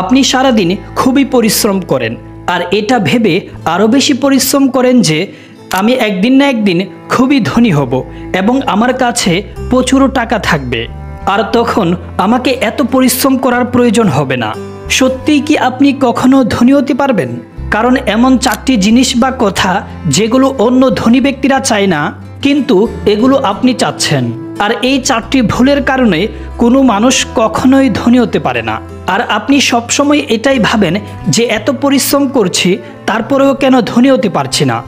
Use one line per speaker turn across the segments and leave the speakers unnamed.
আপনি সারাদিন খুবই পরিশ্রম করেন আর এটা ভেবে আরও বেশি পরিশ্রম করেন যে আমি একদিন না একদিন খুবই ধনী হব এবং আমার কাছে প্রচুর টাকা থাকবে আর তখন আমাকে এত পরিশ্রম করার প্রয়োজন হবে না। সত্যিই কি আপনি কখনো ধনী হতে পারবেন? কারণ এমন 4টি জিনিস বা কথা যেগুলো অন্য ধনী ব্যক্তিরা চায় না, কিন্তু এগুলো আপনি চাচ্ছেন। আর এই 4টি ভুলের কারণে কোনো মানুষ কখনোই ধনী হতে পারে না। আর আপনি সবসময় এটাই ভাবেন যে এত পরিশ্রম করছি তারপরেও কেন ধনী হতে পারছি না।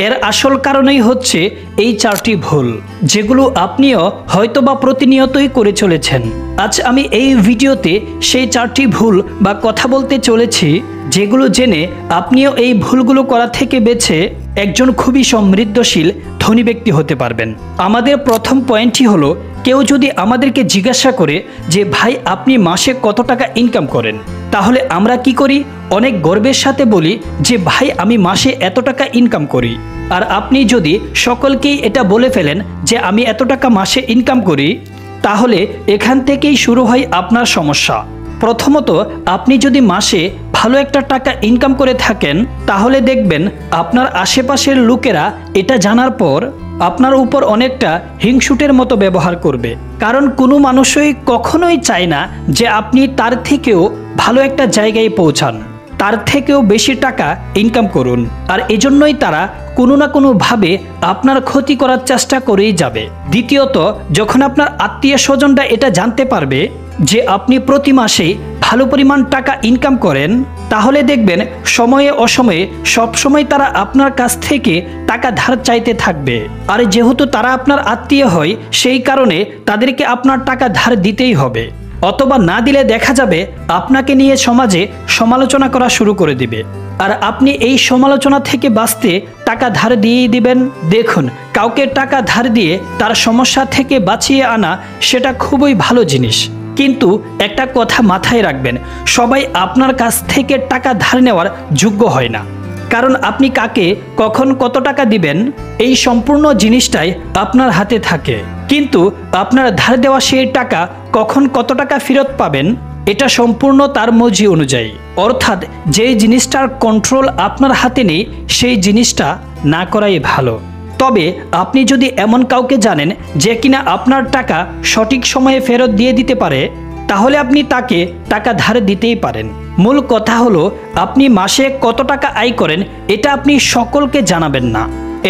এর আসল কারণেই হচ্ছে এই 4টি ভুল, যেগুলো আপনিও হয়তোবা প্রতিনিয়তই করে চলেছেন। আজ আমি এই ভিডিওতে সেই 4টি ভুল বা কথা বলতে চলেছি যেগুলো জেনে আপনিও এই ভুলগুলো করা থেকে বেঁচে একজন খুবই সমৃদ্ধশীল ধনী ব্যক্তি হতে পারবেন। আমাদের প্রথম পয়েন্টটি হলো, কেউ যদি আমাদেরকে জিজ্ঞাসা করে যে ভাই আপনি মাসে কত টাকা ইনকাম করেন, তাহলে আমরা কি করি? অনেক গর্বের সাথে বলি যে ভাই আমি মাসে এত টাকা ইনকাম করি। আর আপনি যদি সকলকেই এটা বলে ফেলেন যে আমি এত টাকা মাসে ইনকাম করি, তাহলে এখান থেকেই শুরু হয় আপনার সমস্যা। প্রথমত, আপনি যদি মাসে ভালো একটা টাকা ইনকাম করে থাকেন, তাহলে দেখবেন আপনার আশেপাশের লোকেরা এটা জানার পর আপনার উপর অনেকটা হিংসুটের মতো ব্যবহার করবে। কারণ কোনো মানুষই কখনোই চায় না যে আপনি তার থেকেও ভালো একটা জায়গায় পৌঁছান, তার থেকেও বেশি টাকা ইনকাম করুন। আর এজন্যই তারা কোনো না কোনোভাবে আপনার ক্ষতি করার চেষ্টা করেই যাবে। দ্বিতীয়ত, যখন আপনার আত্মীয় স্বজনরা এটা জানতে পারবে যে আপনি প্রতি মাসে ভালো পরিমাণ টাকা ইনকাম করেন, তাহলে দেখবেন সময়ে অসময়ে সবসময় তারা আপনার কাছ থেকে টাকা ধার চাইতে থাকবে। আর যেহেতু তারা আপনার আত্মীয় হয়, সেই কারণে তাদেরকে আপনার টাকা ধার দিতেই হবে। অথবা না দিলে দেখা যাবে আপনাকে নিয়ে সমাজে সমালোচনা করা শুরু করে দিবে। আর আপনি এই সমালোচনা থেকে বাঁচতে টাকা ধার দিয়েই দিবেন। দেখুন, কাউকে টাকা ধার দিয়ে তার সমস্যা থেকে বাঁচিয়ে আনা সেটা খুবই ভালো জিনিস, কিন্তু একটা কথা মাথায় রাখবেন, সবাই আপনার কাছ থেকে টাকা ধার নেওয়ার যোগ্য হয় না। কারণ আপনি কাকে কখন কত টাকা দিবেন এই সম্পূর্ণ জিনিসটাই আপনার হাতে থাকে, কিন্তু আপনার ধার দেওয়া সেই টাকা কখন কত টাকা ফেরত পাবেন এটা সম্পূর্ণ তার মর্জি অনুযায়ী। অর্থাৎ যেই জিনিসটার কন্ট্রোল আপনার হাতে নেই সেই জিনিসটা না করাই ভালো। তবে আপনি যদি এমন কাউকে জানেন যে কিনা আপনার টাকা সঠিক সময়ে ফেরত দিয়ে দিতে পারে, তাহলে আপনি তাকে টাকা ধার দিতেই পারেন। মূল কথা হলো, আপনি মাসে কত টাকা আয় করেন এটা আপনি সকলকে জানাবেন না।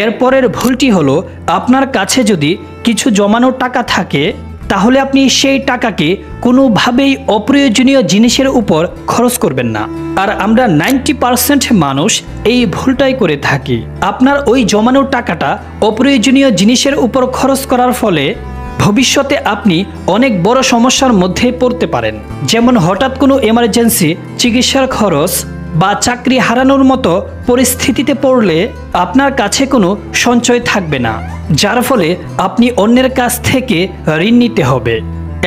এরপরের ভুলটি হলো, আপনার কাছে যদি কিছু জমানো টাকা থাকে, তাহলে আপনি সেই টাকাকে কোনোভাবেই অপ্রয়োজনীয় জিনিসের উপর খরচ করবেন না। আর আমরা 90% মানুষ এই ভুলটাই করে থাকি। আপনার ওই জমানো টাকাটা অপ্রয়োজনীয় জিনিসের উপর খরচ করার ফলে ভবিষ্যতে আপনি অনেক বড় সমস্যার মধ্যে পড়তে পারেন। যেমন হঠাৎ কোনো এমার্জেন্সি, চিকিৎসার খরচ বা চাকরি হারানোর মতো পরিস্থিতিতে পড়লে আপনার কাছে কোনো সঞ্চয় থাকবে না, যার ফলে আপনি অন্যের কাছ থেকে ঋণ নিতে হবে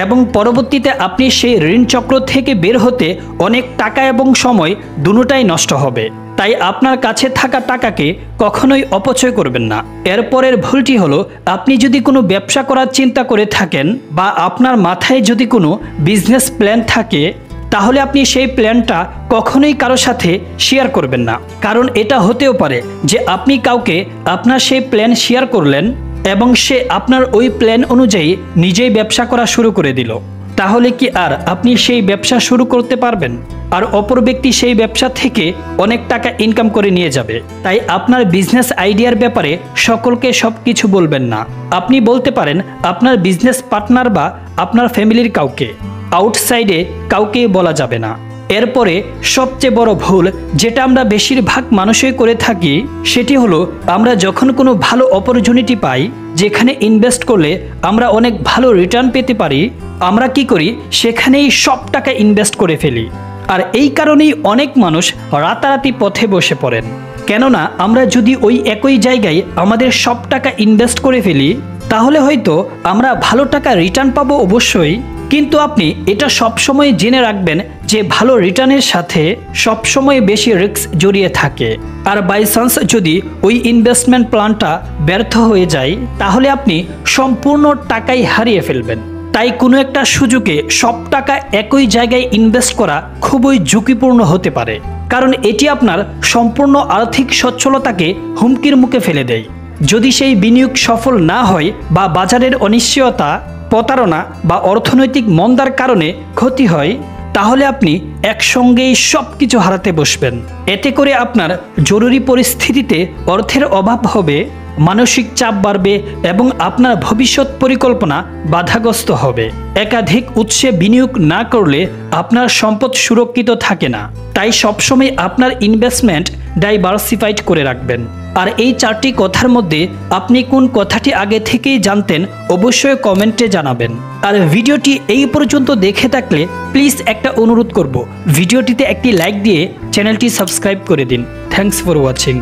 এবং পরবর্তীতে আপনি সেই ঋণ চক্র থেকে বের হতে অনেক টাকা এবং সময় দুটোটাই নষ্ট হবে। তাই আপনার কাছে থাকা টাকাকে কখনোই অপচয় করবেন না। এরপরের ভুলটি হলো, আপনি যদি কোনো ব্যবসা করার চিন্তা করে থাকেন বা আপনার মাথায় যদি কোনো বিজনেস প্ল্যান থাকে, তাহলে আপনি সেই প্ল্যানটা কখনোই কারো সাথে শেয়ার করবেন না। কারণ এটা হতেও পারে যে আপনি কাউকে আপনার সেই প্ল্যান শেয়ার করলেন এবং সে আপনার ওই প্ল্যান অনুযায়ী নিজেই ব্যবসা করা শুরু করে দিল। তাহলে কি আর আপনি সেই ব্যবসা শুরু করতে পারবেন? আর অপর ব্যক্তি সেই ব্যবসা থেকে অনেক টাকা ইনকাম করে নিয়ে যাবে। তাই আপনার বিজনেস আইডিয়ার ব্যাপারে সকলকে সব কিছু বলবেন না। আপনি বলতে পারেন আপনার বিজনেস পার্টনার বা আপনার ফ্যামিলির কাউকে, আউটসাইডে কাউকে বলা যাবে না। এরপরে সবচেয়ে বড় ভুল যেটা আমরা বেশিরভাগ মানুষই করে থাকি, সেটি হলো, আমরা যখন কোনো ভালো অপরচুনিটি পাই যেখানে ইনভেস্ট করলে আমরা অনেক ভালো রিটার্ন পেতে পারি, আমরা কি করি, সেখানেই সব টাকা ইনভেস্ট করে ফেলি। আর এই কারণেই অনেক মানুষ রাতারাতি পথে বসে পড়েন। কেননা আমরা যদি ওই একই জায়গায় আমাদের সব টাকা ইনভেস্ট করে ফেলি, তাহলে হয়তো আমরা ভালো টাকা রিটার্ন পাবো অবশ্যই, কিন্তু আপনি এটা সবসময় জেনে রাখবেন যে ভালো রিটার্নের সাথে সবসময় বেশি রিস্ক জড়িয়ে থাকে। আর বাই চান্স যদি ওই ইনভেস্টমেন্ট প্ল্যানটা ব্যর্থ হয়ে যায়, তাহলে আপনি সম্পূর্ণ টাকাই হারিয়ে ফেলবেন। তাই কোনো একটা সুযোগে সব টাকা একই জায়গায় ইনভেস্ট করা খুবই ঝুঁকিপূর্ণ হতে পারে, কারণ এটি আপনার সম্পূর্ণ আর্থিক সচ্ছলতাকে হুমকির মুখে ফেলে দেয়। যদি সেই বিনিয়োগ সফল না হয় বা বাজারের অনিশ্চয়তা, প্রতারণা বা অর্থনৈতিক মন্দার কারণে ক্ষতি হয়, তাহলে আপনি একসঙ্গেই সব কিছু হারাতে বসবেন। এতে করে আপনার জরুরি পরিস্থিতিতে অর্থের অভাব হবে, মানসিক চাপ বাড়বে এবং আপনার ভবিষ্যৎ পরিকল্পনা বাধাগ্রস্ত হবে। একাধিক উৎসে বিনিয়োগ না করলে আপনার সম্পদ সুরক্ষিত থাকে না। তাই সবসময় আপনার ইনভেস্টমেন্ট ডাইভার্সিফাইড করে রাখবেন। আর এই 4টি কথার মধ্যে আপনি কোন কথাটি আগে থেকেই জানতেন অবশ্যই কমেন্টে জানাবেন। আর ভিডিওটি এই পর্যন্ত দেখে থাকলে প্লিজ একটা অনুরোধ করব, ভিডিওটিতে একটি লাইক দিয়ে চ্যানেলটি সাবস্ক্রাইব করে দিন। Thanks for watching.